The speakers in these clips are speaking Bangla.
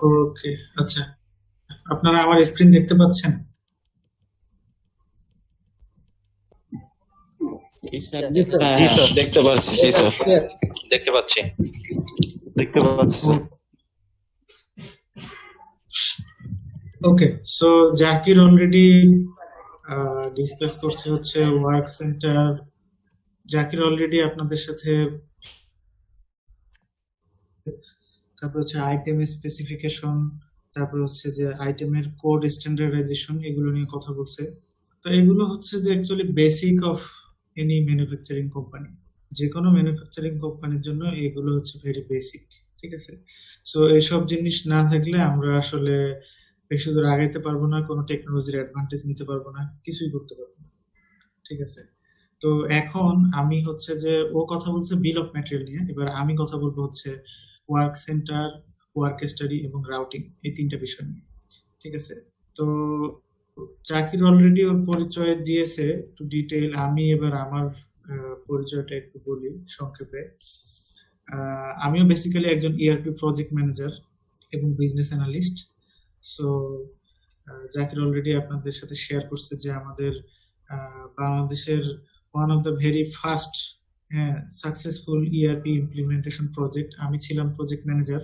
ওকে, আচ্ছা। আপনারা আমার স্ক্রিন দেখতে পাচ্ছেন? জি স্যার, জি দেখা স্যার। হ্যাঁ জি হ্যাঁ স্যার, দেখতে পাচ্ছি, জি স্যার। দেখতে পাচ্ছি, দেখতে পাচ্ছি স্যার। ওকে, সো জাকির অলরেডি ডিসকাস করছে হচ্ছে ওয়ার্ক সেন্টার। জাকির অলরেডি আপনাদের সাথে, তারপর হচ্ছে আইটেমের স্পেসিফিকেশন, তারপর হচ্ছে যে আইটেমের কোড স্ট্যান্ডার্ডাইজেশন, এগুলো নিয়ে কথা বলছে। তো এগুলো হচ্ছে যে actually basic of any manufacturing company. যে কোনো ম্যানুফ্যাকচারিং কোম্পানির জন্য এগুলো হচ্ছে ভেরি বেসিক। ঠিক আছে, সো এইসব জিনিস না থাকলে আমরা আসলে বেশি দূর আগাইতে পারবো না, কোনো টেকনোলজির অ্যাডভান্টেজ নিতে পারবো না, কিছুই করতে পারবো না। ঠিক আছে, তো এখন আমি হচ্ছে যে ও কথা বলছে বিল অফ ম্যাটেরিয়াল নিয়ে, এবার আমি কথা বলবো হচ্ছে ওয়ার্ক সেন্টার, ওয়ার্ক স্টাডি এবং রাউটিং, এই তিনটা বিষয় নিয়ে। ঠিক আছে, তো জাকির অলরেডি ওর পরিচয় দিয়েছে একটু ডিটেইল। আমি এবার আমার পরিচয়টা একটু বলি সংক্ষেপে। আমিও বেসিক্যালি একজন ইআরপি প্রজেক্ট ম্যানেজার এবং business analyst. So Zakir already আপনাদের সাথে শেয়ার করছে যে আমাদের বাংলাদেশের one of the very first successful ERP implementation project, আমি ছিলাম প্রজেক্ট ম্যানেজার।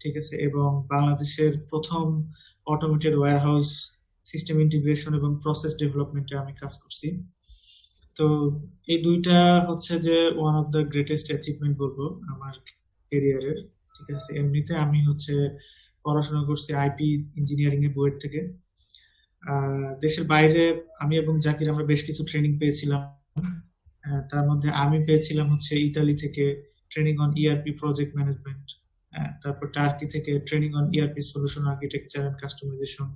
ঠিক আছে, এবং বাংলাদেশের প্রথম অটোমেটেড ওয়্যারহাউস সিস্টেম ইন্টিগ্রেশন এবং প্রসেস ডেভেলপমেন্টে আমি কাজ করছি। তো এই দুইটা হচ্ছে যে one of the greatest achievement বলবো আমার ক্যারিয়ারের। ঠিক আছে, এমনিতে আমি হচ্ছে পড়াশোনা করছি আইপি ইঞ্জিনিয়ারিং এর বুয়েট থেকে। দেশের বাইরে আমি এবং জাকির আমরা বেশ কিছু ট্রেনিং পেয়েছিলাম। তার মধ্যে আমি পেয়েছিলাম হচ্ছে ইতালি থেকে training on ERP project management, তারপর টার্কি থেকে training on ERP solution architecture and customization,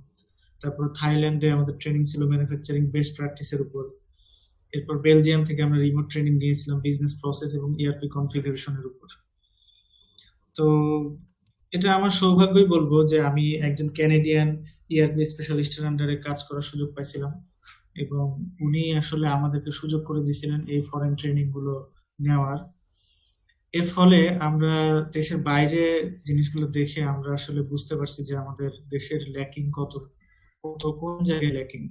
তারপর থাইল্যান্ডে আমাদের ট্রেনিং ছিল ম্যানুফ্যাকচারিং বেস্ট প্র্যাকটিসের উপর। এরপর বেলজিয়াম থেকে আমরা রিমোট ট্রেনিং নিয়েছিলাম বিজনেস প্রসেস এবং ইআরপি কনফিগারেশনের উপর। তো এটা আমার সৌভাগ্যই বলবো যে আমি একজন ক্যানাডিয়ান ইআরপি স্পেশালিস্টের আন্ডারে কাজ করার সুযোগ পাইছিলাম, এবং উনি আসলে আমাদেরকে সুযোগ করে দিয়েছিলেন এই ফরেন ট্রেনিং গুলো নেওয়ার। এর ফলে আমরা দেশের বাইরে জিনিসগুলো দেখে আমরা আসলে বুঝতে পারছি যে আমাদের দেশের ল্যাকিং কত, কোন জায়গায় ল্যাকিং,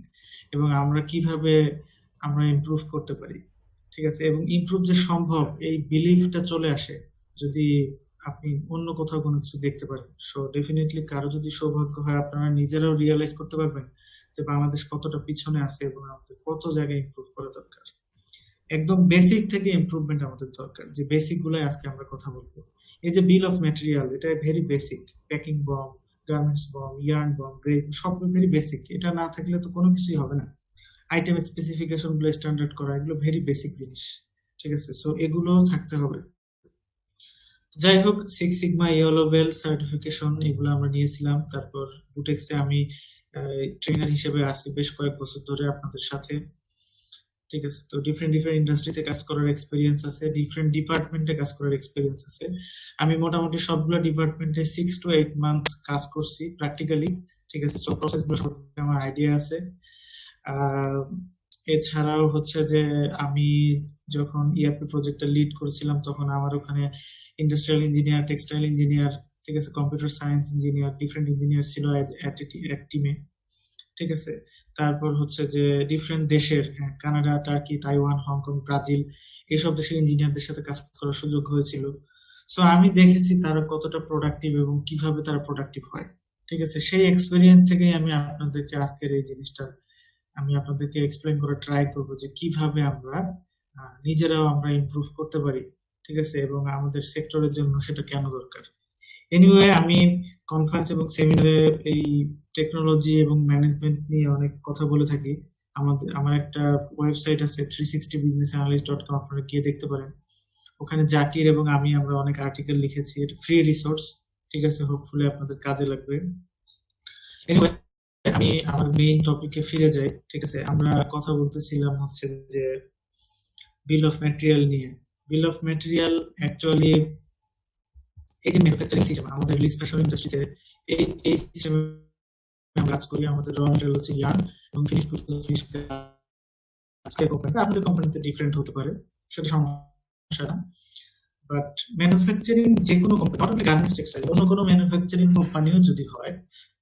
এবং আমরা কিভাবে আমরা ইমপ্রুভ করতে পারি। ঠিক আছে, এবং ইমপ্রুভ যে সম্ভব এই বিলিফটা চলে আসে যদি আপনি অন্য কোথাও কোনো কিছু দেখতে পারেন। সো ডেফিনেটলি কারো যদি সৌভাগ্য হয়, আপনারা নিজেরাও রিয়েলাইজ করতে পারবেন যে বাংলাদেশ কতটা পিছনে আছে এবং আমাদের কত জায়গায় ইমপ্রুভ করা দরকার। একদম বেসিক থেকে ইমপ্রুভমেন্ট আমাদের দরকার, যে বেসিক গুলাই আজকে আমরা কথা বলবো। এই যে বিল অফ ম্যাটেরিয়াল, এটা very basic. Packing BOM, garments BOM, yarn BOM, greige, সব ভেরি বেসিক। এটা না থাকলে তো কোনো কিছুই হবে না। আইটেম স্পেসিফিকেশন গুলো স্ট্যান্ডার্ড করা, এগুলো ভেরি বেসিক জিনিস। ঠিক আছে, সো এগুলো থাকতে হবে। যাই হোক, six sigma yellow belt certification এগুলো আমরা নিয়েছিলাম। তারপর বুটেক্সে আমি ট্রেনার হিসেবে আছি বেশ কয়েক বছর ধরে আপনাদের সাথে। ঠিক আছে, তো ডিফারেন্ট ডিফারেন্ট ইন্ডাস্ট্রিতে কাজ করার এক্সপিরিয়েন্স আছে, ডিফারেন্ট ডিপার্টমেন্টে কাজ করার এক্সপিরিয়েন্স আছে। আমি মোটামুটি সবগুলো ডিপার্টমেন্টে 6 to 8 মান্থ কাজ করছি প্র্যাকটিক্যালি। ঠিক আছে, সব প্রসেস গুলো সম্পর্কে আমার আইডিয়া আছে। আহ, এছাড়াও হচ্ছে যে আমি যখন ইআরপি প্রজেক্টটা লিড করেছিলাম তখন আমার ওখানে ইন্ডাস্ট্রিয়াল ইঞ্জিনিয়ার, টেক্সটাইল ইঞ্জিনিয়ার, ঠিক আছে, computer science engineer, different engineer ছিল এক টিমে। ঠিক আছে, তারপর হচ্ছে যে ডিফারেন্ট দেশের, Canada, turkey, Taiwan, Hong Kong, Brazil, এইসব দেশের ইঞ্জিনিয়ারদের সাথে কাজ করার সুযোগ হয়েছিল। সো আমি দেখেছি তারা কতটা প্রোডাক্টিভ এবং কিভাবে তারা প্রোডাক্টিভ হয়। ঠিক আছে, সেই এক্সপিরিয়েন্স থেকেই আমি আপনাদেরকে আজকের এই জিনিসটা আমি আপনাদেরকে এক্সপ্লেন করে ট্রাই করবো যে কিভাবে আমরা নিজেরাও আমরা ইমপ্রুভ করতে পারি। ঠিক আছে, এবং আমাদের সেক্টরের জন্য সেটা কেন দরকার। এনিওয়ে, আমি কনফারেন্স এবং সেমিনারে এই টেকনোলজি এবং ম্যানেজমেন্ট নিয়ে অনেক কথা বলে থাকি। আমার একটা ওয়েবসাইট আছে 360businessanalyst.com, আপনারা গিয়ে দেখতে পারেন। ওখানে জাকির এবং আমরা অনেক আর্টিকেল লিখেছি, এটা ফ্রি রিসোর্স। ঠিক আছে, হোপফুলি আপনাদের কাজে লাগবে। এনিওয়ে, আমি আমার মেইন টপিকে ফিরে যাই। ঠিক আছে, আমরা কথা বলতেছিলাম হচ্ছে যে বিল অফ ম্যাটেরিয়াল নিয়ে। বিল অফ ম্যাটেরিয়াল অ্যাকচুয়ালি এই যে ম্যানুফ্যাকচারিং সিস্টেম আমাদের স্পেশাল ইন্ডাস্ট্রিতে, এই সিস্টেমে আমরা কাজ করি। আমাদের র ম্যাটেরিয়াল হচ্ছে ইয়ার্ন এবং ফিনিশ ফিনিশ আপনাদের কোম্পানিতে ডিফারেন্ট হতে পারে, সেটা সমস্যা না। বাট ম্যানুফ্যাকচারিং যে কোনো company, not only garments textile, অন্য কোনো ম্যানুফ্যাকচারিং কোম্পানিও যদি হয়,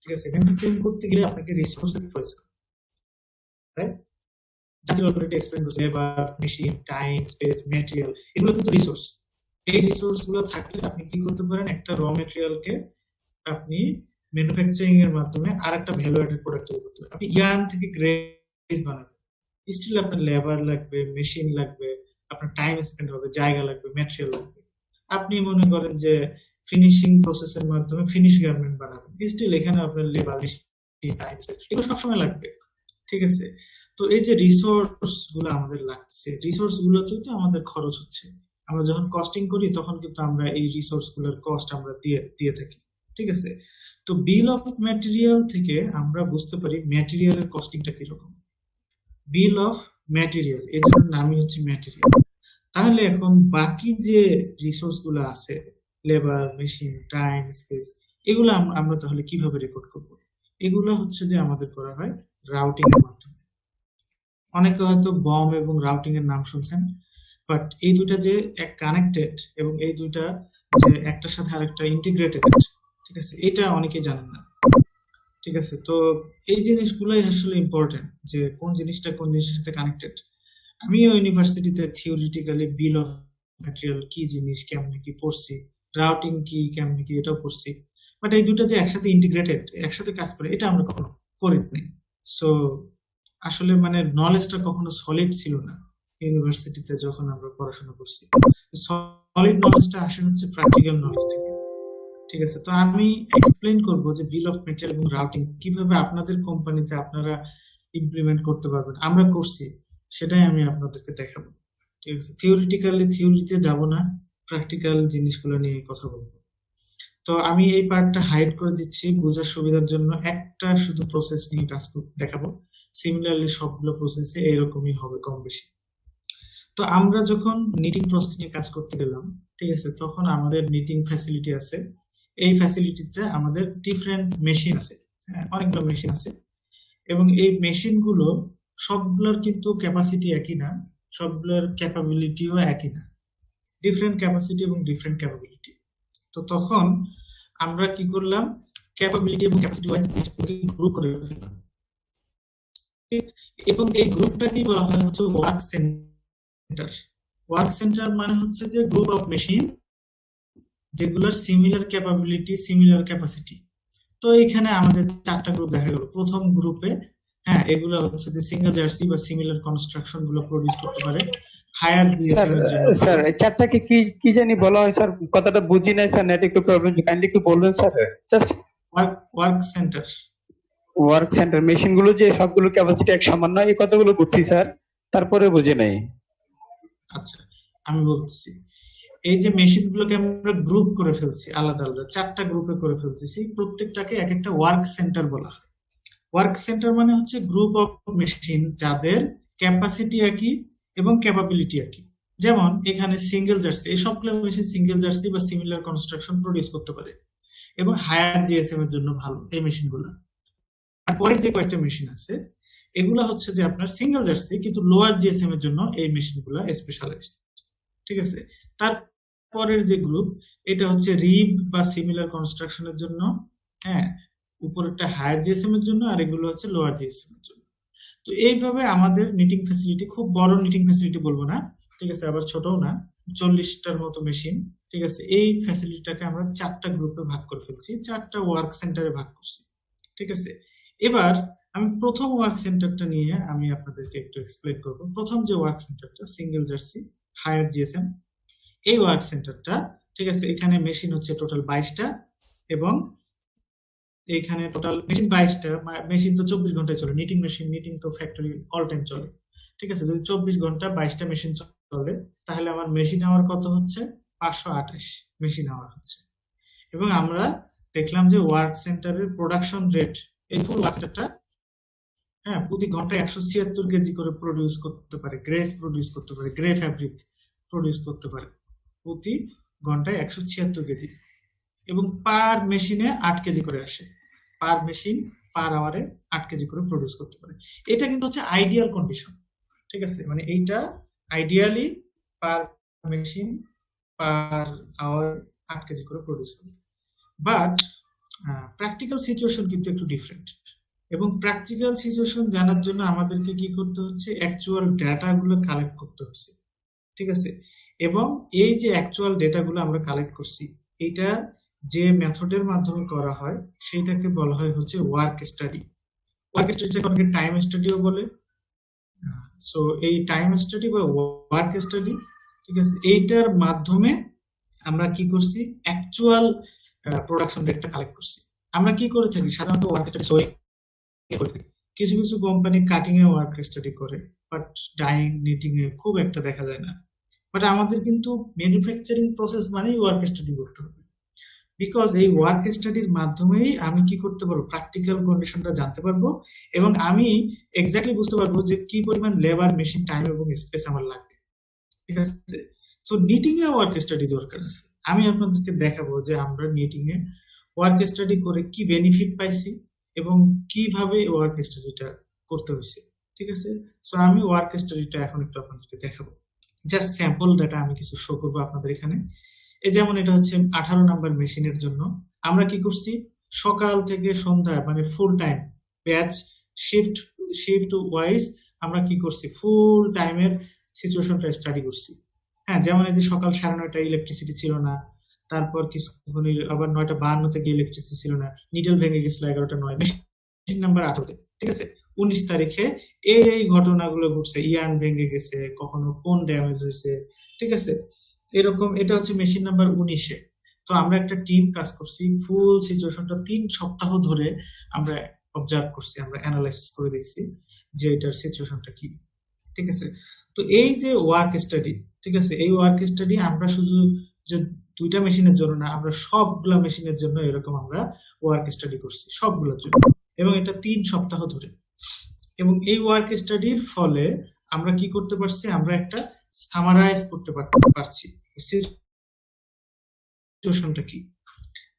ঠিক আছে, ম্যানুফ্যাকচারিং করতে গেলে আপনাকে রিসোর্সের প্রয়োজন, রাইট? যাকে অলরেডি এক্সপ্লেন করছে, labour, machine, time, space, material, এগুলো কিন্তু রিসোর্স। এই রিসোর্স গুলো থাকলে আপনি কি করতে পারেন, একটা র ম্যাটেরিয়ালকে আপনি ম্যানুফ্যাকচারিং এর মাধ্যমে আর একটা ভ্যালু অ্যাডেড প্রোডাক্ট তৈরি করতে পারেন। আপনি ইয়ার্ন থেকে গ্রেস বানাবেন, স্টিল আপনার লেবার লাগবে, মেশিন লাগবে, আপনার টাইম স্পেন্ড হবে, জায়গা লাগবে, ম্যাটেরিয়াল লাগবে। আপনি মনে করেন যে ফিনিশিং প্রসেসের মাধ্যমে ফিনিশ গার্মেন্ট বানাবেন, স্টিল এখানে আপনার লেবার, মেশিন, টাইম, এগুলো সবসময় লাগবে, ঠিক আছে? তো এই যে রিসোর্স গুলো আমাদের লাগছে, রিসোর্স গুলোতে তো আমাদের খরচ হচ্ছে। আমরা যখন কস্টিং করি তখন কিন্তু আমরা এই রিসোর্স গুলোর কস্ট আমরা দিয়ে দিয়ে থাকি, ঠিক আছে? তো বিল অফ ম্যাটেরিয়াল থেকে আমরা বুঝতে পারি ম্যাটেরিয়ালের কস্টিংটা কিরকম। বিল অফ ম্যাটেরিয়াল, এই জন্য নামই হচ্ছে ম্যাটেরিয়াল। তাহলে এখন বাকি যে রিসোর্স গুলো আছে, লেবার, মেশিন, টাইম, স্পেস, এগুলো আমরা তাহলে কিভাবে রেকর্ড করব? এগুলো হচ্ছে যে আমাদের করা হয় রাউটিং এর মাধ্যমে। অনেকে হয়তো বম এবং রাউটিং এর নাম শুনছেন, বাট এই দুইটা যে এক কানেক্টেড এবং এই দুইটা যে একটার সাথে আরেকটা ইন্টিগ্রেটেড, ঠিক আছে, এটা অনেকে জানেন না, ঠিক আছে? তো এই জিনিসগুলোই আসলে ইম্পর্টেন্ট, যে কোন জিনিসটা কোন জিনিসের সাথে কানেক্টেড। আমিও ইউনিভার্সিটিতে থিওরিটিক্যালি বিল অফ ম্যাটেরিয়াল কি জিনিস, কেমনে কি পড়ছি, রাউটিং কি কেমনে কি এটাও পড়ছি, বাট এই দুটো যে একসাথে ইন্টিগ্রেটেড, একসাথে কাজ করে, এটা আমরা কখনো করিনি। সো আসলে মানে নলেজটা কখনো সলিড ছিল না ইউনিভার্সিটিতে যখন আমরা পড়াশোনা করছি। সলিড নলেজটা আসে হচ্ছে প্র্যাকটিক্যাল নলেজ থেকে, ঠিক আছে? তো আমি এক্সপ্লেইন করব যে বিল অফ মেটেরিয়াল এবং রাউটিং কিভাবে আপনাদের কোম্পানিতে আপনারা ইমপ্লিমেন্ট করতে পারবেন। আমরা করছি, সেটাই আমি আপনাদেরকে দেখাবো, ঠিক আছে? থিওরিতে যাব না, প্র্যাকটিক্যাল জিনিসগুলো নিয়ে কথা বলবো। তো আমি এই পার্টটা হাইড করে দিচ্ছি বোঝার সুবিধার জন্য, একটা শুধু প্রসেস নিয়ে কাজ দেখাবো। সিমিলারলি সবগুলো প্রসেসে এরকমই হবে কম বেশি। তো আমরা যখন নিটিং প্রসেস নিয়ে কাজ করতে গেলাম, ঠিক আছে, তখন আমাদের নিটিং ফ্যাসিলিটি আছে। এই ফ্যাসিলিটিতে আমাদের ডিফারেন্ট মেশিন আছে, হ্যাঁ, অনেকগুলো মেশিন আছে, এবং এই মেশিন গুলো সবগুলোর কিন্তু ক্যাপাসিটি একই না, সবগুলোর ক্যাপাবিলিটিও একই না, ডিফারেন্ট ক্যাপাসিটি এবং ডিফারেন্ট ক্যাপাবিলিটি। তো তখন আমরা কি করলাম, ক্যাপাবিলিটি এবং ক্যাপাসিটি ওয়াইজ গ্রুপ করে ফেললাম, এবং এই গ্রুপটাকে বলা হয় হচ্ছে ওয়ার্ক সেন্টার। ওয়ার্ক সেন্টার মানে হচ্ছে যে গ্রুপ অফ মেশিন যেগুলোর সিমিলার ক্যাপাবিলিটি, সিমিলার ক্যাপাসিটি। তো এখানে আমাদের চারটা গ্রুপ দেখা গেল। প্রথম গ্রুপে, হ্যাঁ, এগুলো হচ্ছে যে সিঙ্গেল জার্সি বা সিমিলার কনস্ট্রাকশন গুলো প্রডিউস করতে পারে, হায়ার জিএসএম এর জন্য। স্যার চারটাকে কি কি জানি বলা হয় স্যার, কথাটা বুঝি নাই স্যার, নেট একটু প্রবলেম, কাইন্ডলি একটু বলবেন sir. Just work centre. Work centre machine গুলো যে সবগুলো ক্যাপাসিটি এক সমান নয়, এই কথাগুলো বুঝছি স্যার, তারপরে বুঝি নাই। আচ্ছা, আমি বলতেছি, এই যে মেশিন গুলোকে আমরা গ্রুপ করে ফেলছি, আলাদা আলাদা চারটা গ্রুপে করে ফেলতেছি, প্রত্যেকটাকে এক একটা ওয়ার্ক সেন্টার বলা হয়। ওয়ার্ক সেন্টার মানে হচ্ছে গ্রুপ অফ মেশিন যাদের ক্যাপাসিটি একই এবং ক্যাপাবিলিটি একই। যেমন এখানে সিঙ্গেল জার্সি, এই সবগুলো মেশিন সিঙ্গেল জার্সি বা সিমিলার কনস্ট্রাকশন প্রডিউস করতে পারে এবং হায়ার জিএসএম এর জন্য ভালো এই মেশিনগুলো। আর পরের যে কয়েকটা মেশিন আছে, এগুলা হচ্ছে যে আপনার সিঙ্গেল জার্সি কিন্তু লোয়ার জিএসএম এর জন্য এই মেশিনগুলো স্পেশালাইজড, ঠিক আছে? তারপরের যে গ্রুপ, এটা হচ্ছে রিব বা সিমিলার কনস্ট্রাকশনের জন্য, হ্যাঁ, উপরেরটা হায়ার জিএসএম এর জন্য, আর এগুলো হচ্ছে লোয়ার জিএসএম এর জন্য। তো এইভাবে আমাদের নিটিং ফ্যাসিলিটি, খুব বড় নিটিং ফ্যাসিলিটি বলবো না, ঠিক আছে, আবার ছোটও না, 40টার মতো মেশিন, ঠিক আছে, এই ফ্যাসিলিটিটাকে আমরা চারটা গ্রুপে ভাগ করে ফেলছি, চারটা ওয়ার্ক সেন্টারে ভাগ করছি, ঠিক আছে? এবার আমি প্রথম ওয়ার্ক সেন্টারটা নিয়ে আমি আপনাদেরকে একটু এক্সপ্লেন করবো। প্রথম যে ওয়ার্ক সেন্টারটা, সিঙ্গেল জার্সি, হায়ার জিএসএম, এই ওয়ার্ক সেন্টারটা, ঠিক আছে, এখানে মেশিন হচ্ছে টোটাল 22টা, এবং এইখানে টোটাল মেশিন 22টা। মেশিন তো 24 ঘন্টায় চলে, নিটিং মেশিন, নিটিং তো ফ্যাক্টরি অল টাইম চলে, ঠিক আছে? যদি 24 ঘন্টা 22টা মেশিন চলে, তাহলে আমার মেশিন আওয়ার কত হচ্ছে? 528 মেশিন আওয়ার হচ্ছে। এবং আমরা দেখলাম যে ওয়ার্ক সেন্টারের প্রোডাকশন রেট, এই ফুল ওয়ার্ক সেন্টারটা, হ্যাঁ, প্রতি ঘন্টায় 176 কেজি করে প্রডিউস করতে পারে, গ্রেস প্রডিউস করতে পারে, গ্রে ফ্যাব্রিক প্রডিউস করতে পারে প্রতি ঘন্টায় 176 কেজি, এবং পার মেশিনে 8 কেজি করে আসে। পার মেশিন পার আওয়ারে 8 কেজি করে প্রডিউস করতে পারে। এটা কিন্তু হচ্ছে আইডিয়াল কন্ডিশন, ঠিক আছে? মানে এইটা আইডিয়ালি পার মেশিন পার আওয়ার 8 কেজি করে প্রডিউস হবে। বাট প্র্যাকটিক্যাল সিচুয়েশন কিন্তু একটু ডিফারেন্ট, এবং প্র্যাকটিক্যাল সিচুয়েশন জানার জন্য আমাদেরকে কি করতে হচ্ছে, অ্যাকচুয়াল ডাটাগুলো কালেক্ট করতে হচ্ছে, ঠিক আছে। এবং এই যে অ্যাকচুয়াল ডেটাগুলো আমরা কালেক্ট করছি, এটা যে মেথডের মাধ্যমে করা হয় সেটাকে বলা হয় হচ্ছে ওয়ার্ক স্টাডি। ওয়ার্ক স্টাডিটাকে অনেকে টাইম স্টাডিও বলে। সো এই টাইম স্টাডি বা ওয়ার্ক স্টাডি, ঠিক আছে, এইটার মাধ্যমে আমরা কি করছি, অ্যাকচুয়াল প্রোডাকশন রেটটা কালেক্ট করছি। আমরা কি করে থাকি সাধারণত ওয়ার্ক স্টাডি করে থাকি। কিছু কিছু কোম্পানি কাটিং এ ওয়ার্ক স্টাডি করে, বাট ডাইং নিটিং এ খুব একটা দেখা যায় না। বাট আমাদের কিন্তু ম্যানুফ্যাকচারিং প্রসেস মানেই ওয়ার্ক স্টাডি করতে হবে, বিকজ এই ওয়ার্ক স্টাডির মাধ্যমেই আমি কি করতে পারবো, প্র্যাকটিক্যাল কন্ডিশনটা জানতে পারবো, এবং আমি এক্স্যাক্টলি বুঝতে পারবো যে কি পরিমাণ লেবার, মেশিন, টাইম এবং স্পেস আমার লাগবে, ঠিক আছে। সো নিটিং এ ওয়ার্ক স্টাডি দরকার আছে। আমি আপনাদেরকে দেখাবো যে আমরা নিটিং এ ওয়ার্ক স্টাডি করে কি বেনিফিট পাইছি এবং কিভাবে ওয়ার্ক স্টাডিটা করতে হয়েছে, ঠিক আছে। সো আমি ওয়ার্ক স্টাডিটা এখন একটু আপনাদেরকে দেখাবো। জাস্ট স্যাম্পল ডাটা আমি কিছু শো করবো আপনাদের এখানে। এই যেমন এটা হচ্ছে 18 নাম্বার মেশিনের জন্য আমরা কি করছি, সকাল থেকে সন্ধ্যা মানে full time batch, shift shift wise আমরা কি করছি, ফুল টাইমের সিচুয়েশনটা স্টাডি করছি। হ্যাঁ, যেমন এই যে সকাল 9:30 ইলেকট্রিসিটি ছিল না, তারপর কিছুক্ষণ আবার 9:52 গিয়ে ইলেকট্রিসিটি ছিল না, নিডল ভেঙে গেছিল 11:09, মেশিন নাম্বার 18, ঠিক আছে। 19 তারিখে এই ঘটনাগুলো ঘটছে, ইয়ার্ন ভেঙে গেছে, কখনো কোন ড্যামেজ হয়েছে, ঠিক আছে, এরকম। এটা হচ্ছে মেশিন নাম্বার 19-এ। তো আমরা একটা টিম কাজ করছি, ফুল সিচুয়েশনটা 3 সপ্তাহ ধরে আমরা অবজার্ভ করছি, আমরা অ্যানালাইসিস করে দেখছি যে এটার সিচুয়েশনটা কি, ঠিক আছে। তো এই যে ওয়ার্ক স্টাডি, ঠিক আছে, এই ওয়ার্ক স্টাডি আমরা শুধু যে 2টা মেশিনের জন্য না, আমরা সবগুলা মেশিনের জন্য এরকম আমরা ওয়ার্ক স্টাডি করছি, সবগুলোর জন্য, এবং এটা 3 সপ্তাহ ধরে। এবং এই ওয়ার্ক স্টাডির ফলে আমরা কি করতে পারছি, আমরা একটা সামারাইজ করতে পারছি সিচুয়েশনটা কি।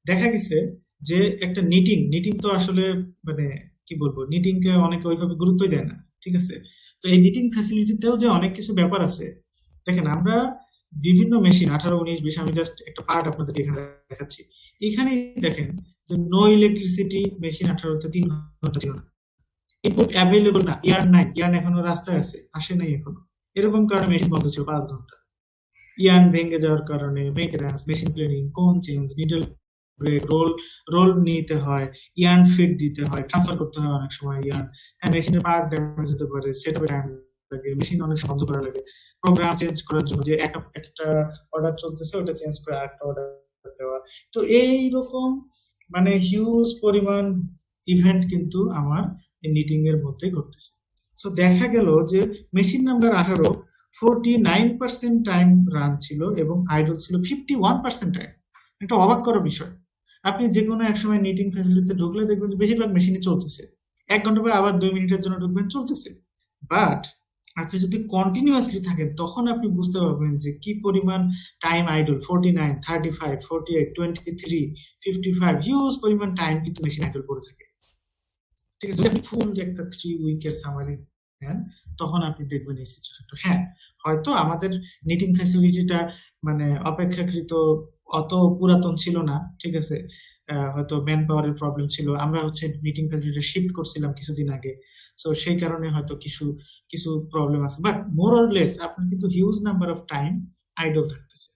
দেখা গেছে যে একটা নিটিং তো আসলে মানে কি বলবো, নিটিং কে অনেকে ওইভাবে গুরুত্বই দেয় না, ঠিক আছে। তো এই নিটিং ফ্যাসিলিটিতেও যে অনেক কিছু ব্যাপার আছে, দেখেন আমরা বিভিন্ন মেশিন 18, 19, 20, আমি জাস্ট একটা পার্ট আপনাদের এখানে দেখাচ্ছি। এখানে দেখেন যে নো ইলেকট্রিসিটি মেশিন 18-তে 3 ঘন্টা ছিল না, ইনপুট অ্যাভেলেবল না, ইয়ার্ন নাই, ইয়ার্ন এখনো রাস্তায় আছে, আসে নাই এখনো, এরকম কারণে মেশিন বন্ধ ছিল 5 ঘন্টা। ইয়ার্ন ভেঙে যাওয়ার কারণে মেইনটেন্যান্স, মেশিন প্ল্যানিং, কোন চেঞ্জ, নিডল ব্রেক, রোল নিতে হয়, ইয়ার্ন ফিট দিতে হয়, ট্রান্সফার করতে হয় অনেক সময় ইয়ার্ন। হ্যাঁ, মেশিনের পার্ট ড্যামেজ হতে পারে, সেটআপে টাইম লাগে, মেশিন অনেক সময় বন্ধ করা লাগে, প্রোগ্রাম চেঞ্জ করার জন্য যে একটা অর্ডার চলতেছে ওটা চেঞ্জ করে আরেকটা অর্ডার দেওয়া। তো এইরকম মানে হিউজ পরিমাণ ইভেন্ট কিন্তু আমার এই নিটিং এর মধ্যে ঘটতেছে। সো দেখা গেল যে মেশিন নাম্বার 18 49% টাইম রান ছিল এবং আইডল ছিল 51% টাইম। একটা অবাক করার বিষয়। আপনি যে কোনো এক সময় নিটিং ফ্যাসিলিটিতে ঢুকলে দেখবেন যে বেশিরভাগ মেশিনই চলতেছে, 1 ঘন্টা পর আবার 2 মিনিটের জন্য ঢুকবেন, চলতেছে। বাট আপনি যদি কন্টিনিউয়াসলি থাকেন তখন আপনি বুঝতে পারবেন যে কি পরিমাণ টাইম আইডল, 49, 35, 48, 23, 55, হিউজ পরিমাণ টাইম কিন্তু মেশিন আইডল পড়ে থাকে, ঠিক আছে। যদি আপনি ফুল একটা 3 উইকের সামারি নেন তখন আপনি দেখবেন এই সিচুয়েশনটা। হ্যাঁ, হয়তো আমাদের নিটিং ফ্যাসিলিটিটা মানে অপেক্ষাকৃত অত পুরাতন ছিল না, ঠিক আছে, হয়তো ম্যান পাওয়ারের প্রবলেম ছিল, আমরা হচ্ছে নিটিং ফ্যাসিলিটি শিফট করছিলাম কিছুদিন আগে, সো সেই কারণে হয়তো কিছু প্রবলেম আছে, বাট মোর অর লেস আপনার কিন্তু huge number of time idol থাকতেছে।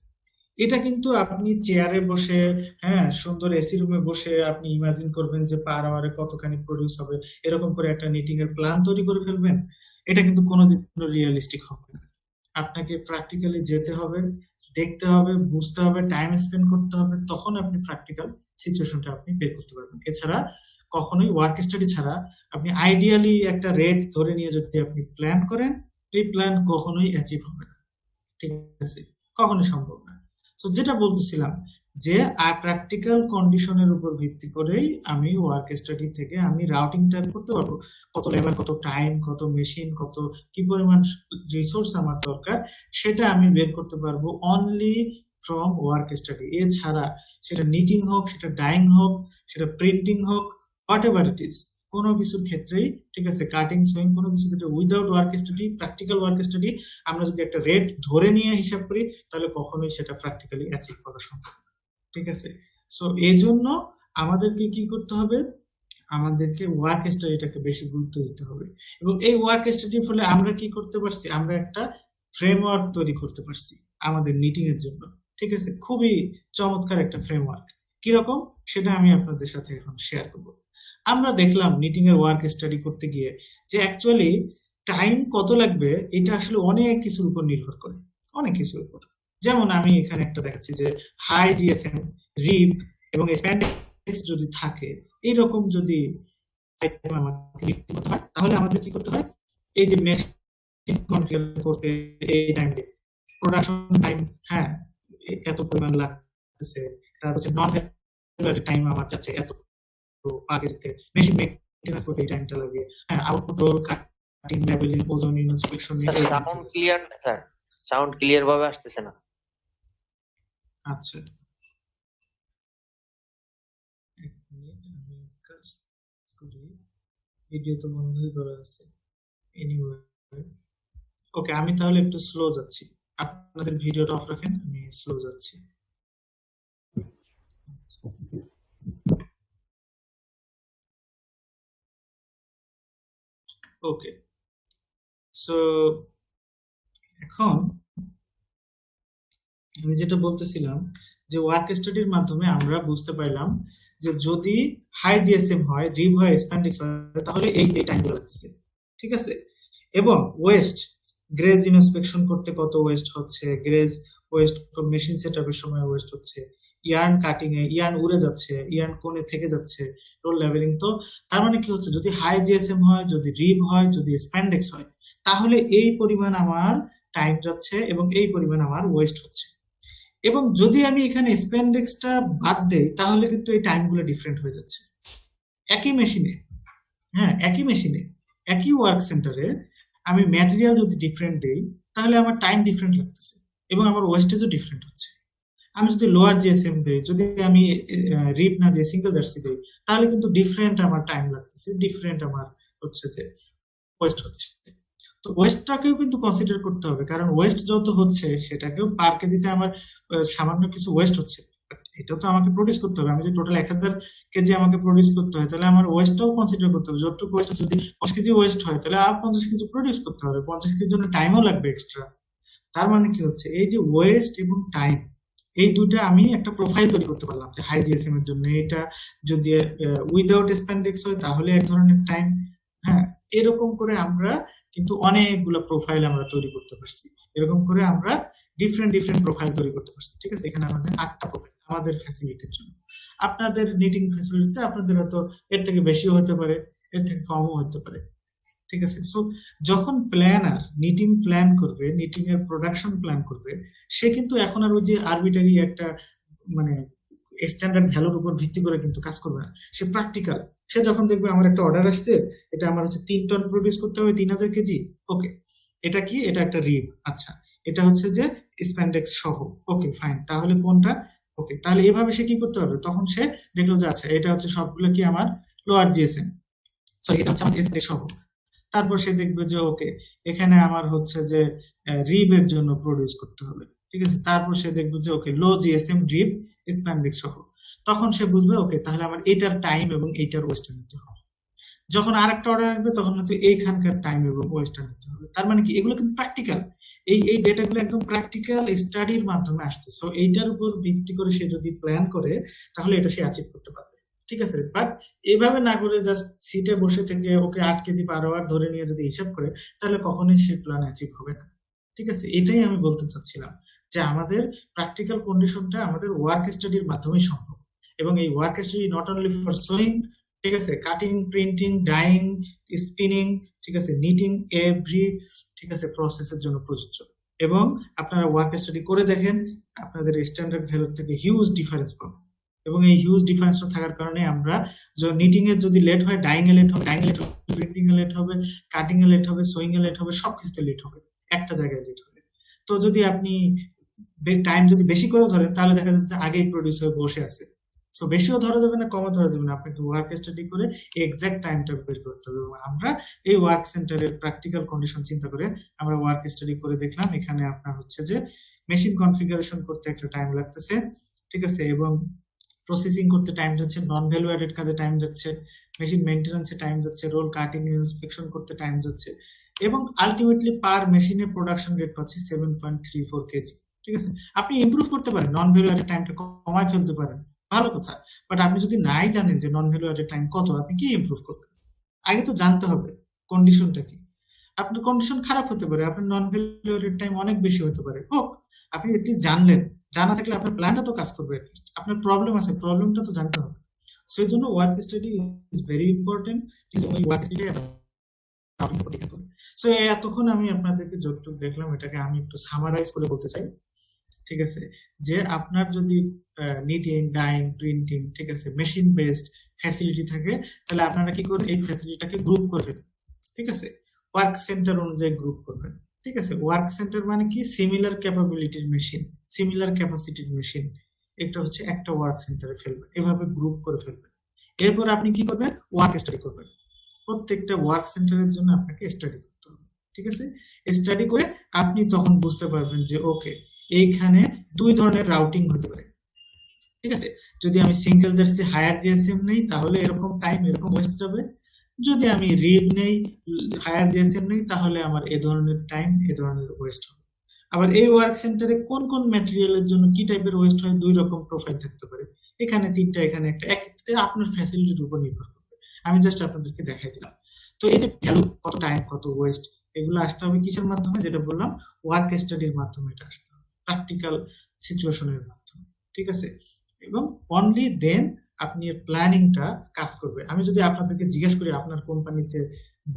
এটা কিন্তু আপনি চেয়ারে বসে, হ্যাঁ, সুন্দর এসি রুমে বসে আপনি ইমাজিন করবেন যে পার আওয়ারে কতখানি প্রডিউস হবে, এরকম করে একটা নিটিং এর প্ল্যান তৈরি করে ফেলবেন, এটা কিন্তু কোনোদিন রিয়েলিস্টিক হবে না। আপনাকে প্র্যাকটিক্যালি যেতে হবে, দেখতে হবে, বুঝতে হবে, টাইম স্পেন্ড করতে হবে, তখন আপনি প্র্যাকটিক্যাল সিচুয়েশনটা আপনি বের করতে পারবেন। এছাড়া কখনোই ওয়ার্ক স্টাডি ছাড়া আপনি আইডিয়ালি একটা রেট ধরে নিয়ে যদি আপনি প্ল্যান করেন, এই প্ল্যান কখনোই অ্যাচিভ হবে না, ঠিক আছে, কখনোই সম্ভব না। সো যেটা বলতেছিলাম যে প্র্যাকটিক্যাল কন্ডিশনের উপর ভিত্তি করেই আমি ওয়ার্ক স্টাডি থেকে আমি রাউটিংটা করতে পারবো, কত লেবার, কত টাইম, কত মেশিন, কত কি পরিমাণ রিসোর্স আমার দরকার, সেটা আমি বের করতে পারবো অনলি ফ্রম ওয়ার্ক স্টাডি। এছাড়া সেটা নিটিং হোক, সেটা ডাইং হোক, সেটা প্রিন্টিং হোক, হোয়াট এভার ইট ইজ, কোনো কিছুর ক্ষেত্রেই, ঠিক আছে, কাটিং সুইং কোনো কিছুর ক্ষেত্রে without work study, practical work study আমরা যদি একটা রেট ধরে নিয়ে হিসাব করি তাহলে কখনোই সেটা প্র্যাকটিক্যালি অ্যাচিভ করা সম্ভব না। ঠিক আছে, সো এই জন্য আমাদেরকে কি করতে হবে, আমাদেরকে ওয়ার্ক স্টাডিটাকে বেশি গুরুত্ব দিতে হবে। এবং এই ওয়ার্ক স্টাডির ফলে আমরা কি করতে পারছি, আমরা একটা ফ্রেমওয়ার্ক তৈরি করতে পারছি আমাদের নিটিং এর জন্য। ঠিক আছে, খুবই চমৎকার একটা ফ্রেমওয়ার্ক। কিরকম সেটা আমি আপনাদের সাথে এখন শেয়ার করব। আমরা দেখলাম নিটিং এর ওয়ার্ক স্টাডি করতে গিয়ে যে অ্যাকচুয়ালি টাইম কত লাগবে এটা আসলে অনেক কিছুর উপর নির্ভর করে, অনেক কিছুর উপর। যেমন আমি এখানে একটা দেখাচ্ছি যে হাই জিএসএম, রিপ এবং স্প্যান্ডেক্স যদি থাকে, এইরকম যদি তাহলে আমাদের কি করতে হয়, এই যে মেশিন কনফিগার করতে এই টাইম, প্রোডাকশন টাইম, হ্যাঁ এত পরিমাণ লাগতেছে, তারপর হচ্ছে নন ভ্যালুয়ারি টাইম আমার যাচ্ছে এত, আগে যেতে মেশিন মেইনটেনেন্স করতে এই টাইমটা লাগে, হ্যাঁ আউটপুট রোল, কাটিং, লেবেলিং, ওজন ইন্সপেকশন। সাউন্ড ক্লিয়ার না স্যার, সাউন্ড ক্লিয়ার ভাবে আসতেছে না। আচ্ছা, এক মিনিট আমি কাজ করি, ভিডিও তো বন্ধই করা আছে। এনিওয়ে, ওকে, আমি তাহলে একটু স্লো যাচ্ছি, আপনাদের ভিডিওটা অফ রাখেন, আমি স্লো যাচ্ছি। ওকে, সো এখন আমি যেটা বলতেছিলাম যে ওয়ার্ক স্টাডির মাধ্যমে আমরা বুঝতে পারলাম যে যদি হাই জিএসএম হয়, রিভ হয়, স্প্যান্ডিক্স হয়, তাহলে এই টাইমগুলো লাগতেছে। ঠিক আছে, এবং ওয়েস্ট, গ্রেজ ইন্সপেকশন করতে কত ওয়েস্ট হচ্ছে, গ্রেজ ওয়েস্ট মেশিন সেটআপের সময় ওয়েস্ট হচ্ছে, ইয়ার্ন কাটিং এ ইয়ার্ন উড়ে যাচ্ছে, ইয়ার্ন কোণে থেকে যাচ্ছে, রোল লেভেলিং। তো তার মানে কি হচ্ছে, যদি হাই জিএসএম হয়, যদি রিভ হয়, যদি স্প্যান্ডেক্স হয়, তাহলে এই পরিমাণ আমার টাইম যাচ্ছে এবং এই পরিমাণ আমার ওয়েস্ট হচ্ছে। এবং যদি আমি এখানে স্প্যান্ডেক্সটা বাদ দেই তাহলে কিন্তু এই টাইমগুলো ডিফারেন্ট হয়ে যাচ্ছে। একই মেশিনে, হ্যাঁ একই মেশিনে, একই ওয়ার্ক সেন্টারে আমি ম্যাটেরিয়াল যদি ডিফারেন্ট দেই তাহলে আমার টাইম ডিফারেন্ট লাগতেছে এবং আমার ওয়েস্টেজও ডিফারেন্ট হচ্ছে। আমি যদি লোয়ার জিএসএম দেই, যদি আমি রিপ না দিয়ে সিঙ্গেল জার্সি দেই, তাহলে কিন্তু ডিফারেন্ট আমার টাইম লাগতেছে, ডিফারেন্ট আমার হচ্ছে যে ওয়েস্ট হচ্ছে। তো ওয়েস্টটাকেও কিন্তু কনসিডার করতে হবে, কারণ ওয়েস্ট যত হচ্ছে সেটাকেও পার কেজিতে আমার সামান্য কিছু ওয়েস্ট হচ্ছে, এটা তো আমাকে প্রডিউস করতে হবে। আমি যদি টোটাল 1000 কেজি আমাকে প্রডিউস করতে হয়, তাহলে আমার ওয়েস্টটাও কনসিডার করতে হবে। যতটুকু ওয়েস্ট, যদি 50 কেজি ওয়েস্ট হয় তাহলে আর 50 কেজি প্রডিউস করতে হবে, 50 কেজির জন্য টাইমও লাগবে এক্সট্রা। তার মানে কি হচ্ছে, এই যে ওয়েস্ট এবং টাইম, এই দুইটা আমি একটা প্রোফাইল তৈরি করতে পারলাম যে হাই জিএসএম এর জন্য এটা যদি উইদাউট স্প্যান্ডেক্স হয় তাহলে এক ধরনের টাইম। হ্যাঁ, এরকম করে আমরা কিন্তু অনেকগুলো প্রোফাইল আমরা তৈরি করতে পারছি, এরকম করে আমরা ডিফারেন্ট ডিফারেন্ট প্রোফাইল তৈরি করতে পারছি। ঠিক আছে, এখানে আমাদের 8টা প্রোফাইল আমাদের ফ্যাসিলিটির জন্য। আপনাদের নিটিং ফ্যাসিলিটিতে আপনাদের হয়তো এর থেকে বেশিও হতে পারে, এর থেকে কমও হতে পারে। ঠিক আছে, সো যখন প্ল্যানার নিটিং প্ল্যান করবে, নিটিং এর প্রোডাকশন প্ল্যান করবে, সে কিন্তু এখন আর ওই যে আরবিটারি একটা মানে স্ট্যান্ডার্ড ভ্যালুর উপর ভিত্তি করে কিন্তু কাজ করবে না। সে প্র্যাকটিক্যাল, সে যখন দেখবে আমার একটা অর্ডার আসছে, এটা আমার হচ্ছে 3 টন প্রডিউস করতে হবে, 3000 কেজি, ওকে এটা কি, এটা একটা রিব, আচ্ছা এটা হচ্ছে যে স্প্যান্ডেক্স সহ, ওকে ফাইন, তাহলে কোনটা, ওকে তাহলে এভাবে সে কি করতে পারবে, তখন সে দেখলো যে আচ্ছা এটা হচ্ছে সবগুলো কি আমার লোয়ার জিএসএম, সরি এটা হচ্ছে আমার এসডি সহ। তারপর সে দেখবে যে ওকে এখানে আমার হচ্ছে যে রিব এর জন্য প্রডিউস করতে হবে। ঠিক আছে, তারপর সে দেখবে যে ওকে লো জিএসএম, রিব, স্প্যান্ডেক্স সহ। তখন সে বুঝবে ওকে তাহলে আমার এইটার টাইম এবং এইটার ওয়েস্ট নিতে হবে। যখন আরেকটা অর্ডার আসবে তখন কিন্তু এইখানকার টাইম এবং ওয়েস্ট নিতে হবে। তার মানে কি, এগুলো কিন্তু প্র্যাকটিক্যাল, এই ডেটাগুলো একদম প্র্যাকটিক্যাল স্টাডির মাধ্যমে আসছে। সো এইটার উপর ভিত্তি করে সে যদি প্ল্যান করে তাহলে এটা সে অ্যাচিভ করতে পারবে। ঠিক আছে, বাট এভাবে না করে জাস্ট সিটে বসে থেকে ওকে 8 কেজি পার আওয়ার ধরে নিয়ে যদি হিসাব করে তাহলে কখনোই সে প্ল্যান অ্যাচিভ হবে না। ঠিক আছে, এটাই আমি বলতে চাচ্ছিলাম যে আমাদের প্র্যাকটিক্যাল কন্ডিশনটা আমাদের ওয়ার্ক স্টাডির মাধ্যমেই সম্ভব। এবং এই work study not only for sewing, ঠিক আছে, কাটিং, প্রিন্টিং, ডাইং, স্পিনিং, ঠিক আছে, নিটিং, এভরি ঠিক আছে প্রসেসের জন্য প্রযোজ্য। এবং আপনারা ওয়ার্ক স্টাডি করে দেখেন, আপনাদের স্ট্যান্ডার্ড ভ্যালু থেকে হিউজ ডিফারেন্স পাবেন। এবং এই হিউজ ডিফারেন্সটা থাকার কারণে আমরা নিটিং এর যদি লেট হয়, ডাইং এ লেট হবে, ডাইং এ লেট হবে, প্রিন্টিং এ লেট হবে, কাটিং এ লেট হবে, সোয়িং এ লেট হবে, সবকিছুতে লেট হবে, একটা জায়গায় লেট হবে। তো যদি আপনি টাইম যদি বেশি করে ধরেন তাহলে দেখা যাচ্ছে আগেই প্রডিউস হয়ে বসে আছে, সো বেশিও ধরা যাবে না, কমও ধরা যাবে না, আপনাকে ওয়ার্ক স্টাডি করে এক্সাক্ট টাইমটা বের করতে হবে। এবং আমরা এই ওয়ার্ক সেন্টারের প্র্যাকটিক্যাল কন্ডিশন চিন্তা করে আমরা ওয়ার্ক স্টাডি করে দেখলাম, এখানে আপনার হচ্ছে যে মেশিন কনফিগারেশন করতে একটা টাইম লাগতেছে, ঠিক আছে, এবং প্রসেসিং করতে টাইম যাচ্ছে, নন ভ্যালু অ্যাডেড কাজে টাইম যাচ্ছে, মেশিন মেইনটেনেন্সে টাইম যাচ্ছে, রোল কাটিং ইন্সপেকশন করতে টাইম যাচ্ছে, এবং আলটিমেটলি পার মেশিনে প্রোডাকশন রেট পাচ্ছি 7.34 কেজি। ঠিক আছে, আপনি ইমপ্রুভ করতে পারেন, নন ভ্যালু অ্যাডেড টাইমটা কমায় ফেলতে পারেন, ভালো কথা। বাট আপনি যদি নাই জানেন যে নন ভ্যালু অ্যাডেড টাইম কত, আপনি কি ইমপ্রুভ করবেন? আগে তো জানতে হবে কন্ডিশনটা কি। আপনার কন্ডিশন খারাপ হতে পারে, আপনার নন ভ্যালু অ্যাডেড টাইম অনেক বেশি হতে পারে, হোক, আপনি এটলিস্ট জানলেন। জানা থাকলে আপনার প্ল্যানটা তো কাজ করবে, এটলিস্ট আপনার প্রবলেম আছে, প্রবলেমটা তো জানতে হবে। সো এই জন্য work study is very important. ওই ওয়ার্ক স্টাডি সো এতক্ষণ আমি আপনাদেরকে যতটুকু দেখলাম এটাকে আমি একটু সামারাইজ করে বলতে চাই, ঠিক আছে, যে আপনার যদি নিটিং, ডাইং, প্রিন্টিং, ঠিক আছে, মেশিন বেসড ফ্যাসিলিটি থাকে, তাহলে আপনারা কি করবেন, এই ফ্যাসিলিটিটাকে গ্রুপ করবেন, ঠিক আছে, ওয়ার্ক সেন্টার অনুযায়ী গ্রুপ করবেন, ঠিক আছে। ওয়ার্ক সেন্টার মানে কি, সিমিলার ক্যাপাবিলিটির মেশিন, সিমিলার ক্যাপাসিটির মেশিন, এটা হচ্ছে একটা ওয়ার্ক সেন্টারে ফেলবেন, এভাবে গ্রুপ করে ফেলবেন। এরপর আপনি কি করবেন, ওয়ার্ক স্টাডি করবেন, প্রত্যেকটা ওয়ার্ক সেন্টারের জন্য আপনাকে স্টাডি করতে হবে, ঠিক আছে। স্টাডি করে আপনি তখন বুঝতে পারবেন যে ওকে, এইখানে দুই ধরনের রাউটিং হতে পারে, ঠিক আছে। যদি আমি সিঙ্গেল জার্সি হায়ার জিএসএম নেই তাহলে এরকম টাইম এরকম ওয়েস্ট যাবে, যদি আমি রিড নেই হায়ার জিএসএম নেই তাহলে আমার এ ধরনের টাইম এ ধরনের ওয়েস্ট হবে। আবার এই ওয়ার্ক সেন্টারে কোন কোন ম্যাটেরিয়ালের জন্য কি টাইপের ওয়েস্ট হয়, দুই রকম প্রোফাইল থাকতে পারে, এখানে তিনটা এখানে একটা, এক আপনার ফ্যাসিলিটির উপর নির্ভর করবে। আমি জাস্ট আপনাদেরকে দেখাই দিলাম। তো এই যে ভ্যালু, কত টাইম, কত ওয়েস্ট, এগুলো আসতে হবে কিসের মাধ্যমে, যেটা বললাম ওয়ার্ক স্টাডির মাধ্যমে এটা আসতে হবে, প্র্যাকটিক্যাল সিচুয়েশনের মাধ্যমে, ঠিক আছে। এবং অনলি দেন আপনি প্ল্যানিংটা কাজ করবে। আমি যদি আপনাদেরকে জিজ্ঞেস করি আপনার কোম্পানিতে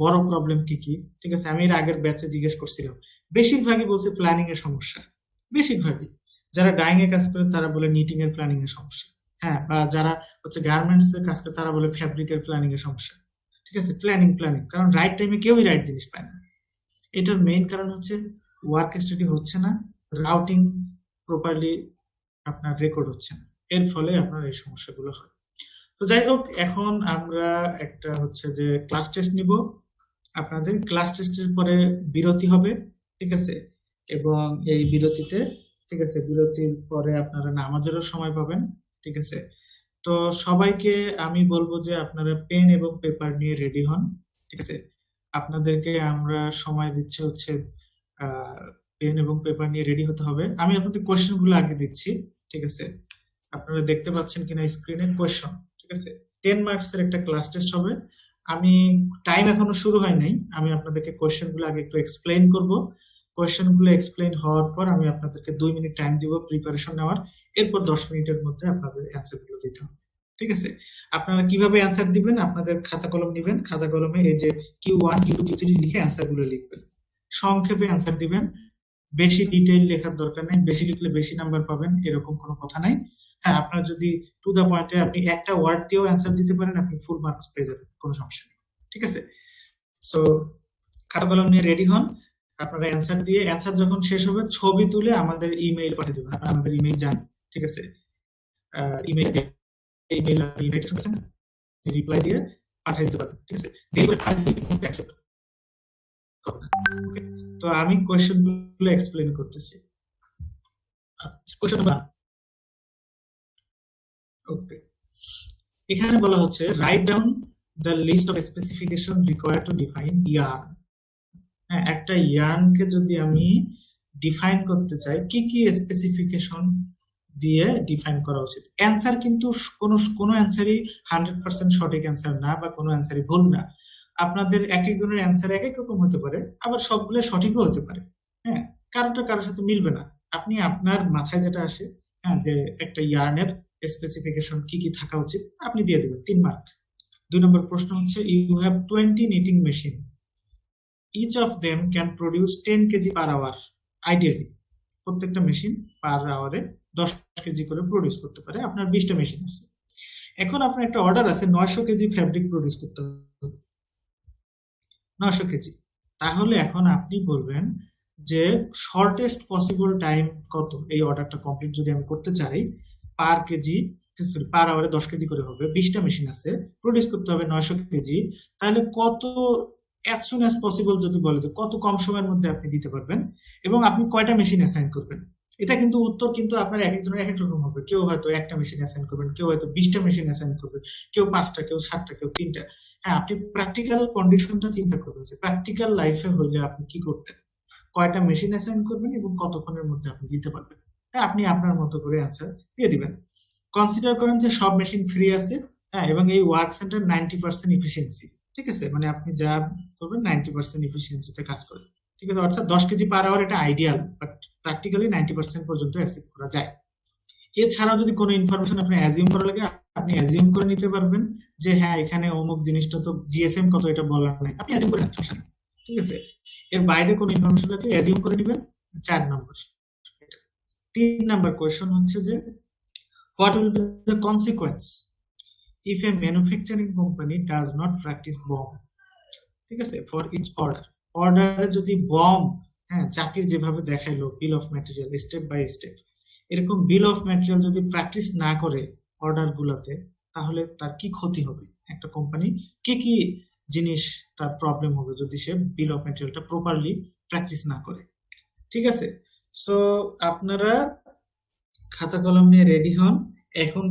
বড় প্রবলেম কি কি, ঠিক আছে, আমি এর আগের ব্যাচে জিজ্ঞেস করছিলাম, বেশিরভাগই বলছে প্ল্যানিং এর সমস্যা, বেশিরভাগই। যারা ডাইং এ কাজ করে তারা বলে নিটিং এর প্ল্যানিং এর সমস্যা, হ্যাঁ, বা যারা হচ্ছে গার্মেন্টস এর কাজ করে তারা বলে ফ্যাব্রিকের প্ল্যানিং এর সমস্যা, ঠিক আছে। প্ল্যানিং, কারণ রাইট টাইমে কেউই রাইট জিনিস পায় না। এটার মেইন কারণ হচ্ছে ওয়ার্ক স্টাডি হচ্ছে না, রাউটিং প্রপারলি আপনার রেকর্ড হচ্ছে না, এর ফলে আপনার এই সমস্যাগুলো হয়। তো যাই হোক, এখন আমরা একটা হচ্ছে যে ক্লাস টেস্ট নিব, আপনাদের ক্লাস টেস্টের পরে বিরতি হবে, ঠিক আছে, এবং এই বিরতিতে, ঠিক আছে, বিরতির পরে আপনারা নামাজেরও সময় পাবেন, ঠিক আছে। তো সবাইকে আমি বলবো যে আপনারা পেন এবং পেপার নিয়ে রেডি হন, ঠিক আছে। আপনাদেরকে আমরা সময় দিচ্ছি হচ্ছে পেন এবং পেপার নিয়ে রেডি হতে হবে। আমি আপনাদের কোয়েশ্চেন গুলো আগে দিচ্ছি, ঠিক আছে, আপনারা দেখতে পাচ্ছেন কিনা স্ক্রিনে কোয়েশ্চন, ঠিক আছে। 10 মার্কস এর একটা ক্লাস টেস্ট হবে। আমি টাইম এখনো শুরু হয় নাই, আমি আপনাদেরকে কোয়েশ্চেন গুলো আগে একটু এক্সপ্লেইন করব। কোয়েশ্চেন গুলো এক্সপ্লেইন হওয়ার পর আমি আপনাদেরকে 2 মিনিট টাইম দিব প্রিপারেশন নেওয়ার, এরপর 10 মিনিটের মধ্যে আপনাদের অ্যান্সার গুলো দিতে হবে, ঠিক আছে। আপনারা কিভাবে অ্যান্সার দিবেন, আপনাদের খাতা কলম নিবেন, খাতা কলমে এই যে Q1 Q2 Q3 লিখে অ্যান্সার গুলো লিখবেন, সংক্ষেপে অ্যান্সার দিবেন, বেশি ডিটেইল লেখার দরকার নেই, বেশি লিখলে বেশি নাম্বার পাবেন এরকম কোনো কথা নাই। হ্যাঁ, আপনার যদি টু দা পয়েন্টে আপনি একটা ওয়ার্ড দিয়েও অ্যান্সার দিতে পারেন, আপনি ফুল মার্কস পেয়ে যাবেন, কোনো সমস্যা নেই, ঠিক আছে। সো খাতা কলম নিয়ে রেডি হন, আপনারা অ্যান্সার দিয়ে, অ্যান্সার যখন শেষ হবে ছবি তুলে আমাদের ইমেইল পাঠিয়ে দেবেন, আপনারা আমাদের ইমেইল যান, ঠিক আছে। ইমেইল ইনভাইটেশন আছে না, রিপ্লাই দিয়ে পাঠিয়ে দিতে পারবেন, ঠিক আছে। দেরি করে পাঠিয়ে দিলে অ্যাকসেপ্ট করবে না, ওকে। তো আমি কোশ্চেন গুলো এক্সপ্লেন করতেছি। আচ্ছা, কোশ্চেন নাম্বার, ওকে, এখানে বলা হচ্ছে write down the list of specification required to define yarn. হ্যাঁ, একটা ইয়ার্নকে যদি আমি ডিফাইন করতে চাই, কি কি স্পেসিফিকেশন দিয়ে ডিফাইন করা উচিত। অ্যান্সার কিন্তু কোনো অ্যান্সারই 100% সঠিক অ্যান্সার না, বা কোনো অ্যান্সারই ভুল না। আপনাদের এক একজনের অ্যান্সার এক এক রকম হতে পারে, আবার সবগুলো সঠিকও হতে পারে, হ্যাঁ, কারোটা কারোর সাথে মিলবে না। আপনি আপনার মাথায় যেটা আসে, হ্যাঁ, যে একটা ইয়ার্নের স্পেসিফিকেশন কি কি থাকা উচিত, আপনি দিয়ে দেবেন 3 মার্ক। 2 নম্বর প্রশ্ন হচ্ছে you have 20 knitting machine, each of them can produce 10 KG per hour. Ideally প্রত্যেকটা মেশিন পার আওয়ারে 10 কেজি করে প্রডিউস করতে পারে, আপনার 20টা মেশিন আছে। এখন আপনার একটা অর্ডার আছে 900 কেজি ফ্যাব্রিক প্রডিউস করতে হবে, 900 কেজি। তাহলে এখন আপনি বলবেন যে শর্টেস্ট পসিবল টাইম কত, এই অর্ডারটা কমপ্লিট যদি আমি করতে চাই পার কেজি পার আওয়ারে 10 কেজি করে হবে, 20টা মেশিন আছে, প্রডিউস করতে হবে 900 কেজি, তাহলে কত as soon as possible যদি বলে যে কত কম সময়ের মধ্যে আপনি দিতে পারবেন এবং আপনি কয়টা মেশিন অ্যাসাইন করবেন, এটা কিন্তু উত্তর কিন্তু আপনার এক একজনের এক এক রকম হবে। কেউ হয়তো একটা মেশিন অ্যাসাইন করবেন, কেউ হয়তো 20টা মেশিন অ্যাসাইন করবেন, কেউ 5টা, কেউ 7টা, কেউ 3টা। হ্যাঁ, আপনি প্র্যাকটিক্যাল কন্ডিশনটা চিন্তা করবেন যে প্র্যাকটিক্যাল লাইফে হলে আপনি কি করতেন, কয়টা মেশিন অ্যাসাইন করবেন এবং কতক্ষণের মধ্যে আপনি দিতে পারবেন। হ্যাঁ, আপনি আপনার মতো করে অ্যান্সার দিয়ে দিবেন। কনসিডার করেন যে সব মেশিন ফ্রি আছে, হ্যাঁ, এবং এই ওয়ার্ক সেন্টার 90% ইফিসিয়েন্সি, ঠিক আছে, মানে আপনি যা করবেন 90% ইফিসিয়েন্সিতে কাজ করে, ঠিক আছে, অর্থাৎ 10 কেজি পার আওয়ার এটা আইডিয়াল, বাট প্র্যাকটিক্যালি 90% পর্যন্ত অ্যাচিভ করা যায়। এছাড়াও যদি কোনো ইনফরমেশন আপনি অ্যাজিউম করা লাগে, আপনি অ্যাজিউম করে নিতে পারবেন যে হ্যাঁ এখানে অমুক জিনিসটা তো জিএসএম কত এটা বলার নাই, আপনি অ্যাজিউম করে নেন, ঠিক আছে। এর বাইরে কোনো ইনফরমেশন লাগলে অ্যাজিউম করে নেবেন। 4 নম্বর। 3 নাম্বার কোয়েশ্চন হচ্ছে যে what will be the consequence if a manufacturing company does not practice bomb, ঠিক আছে, for each অর্ডারে যদি বম, হ্যাঁ, চাকরির যেভাবে দেখাইলো bill of material step by step, এরকম বিল অফ ম্যাটেরিয়াল যদি প্র্যাকটিস না করে অর্ডার গুলাতে, তাহলে তার কি ক্ষতি হবে, একটা কোম্পানি কি কি জিনিস তার প্রবলেম হবে যদি সে বিল অফ ম্যাটেরিয়ালটা প্রপারলি প্র্যাকটিস না করে, ঠিক আছে। সো আপনারা খাতা কলম নিয়ে রেডি হন এখন।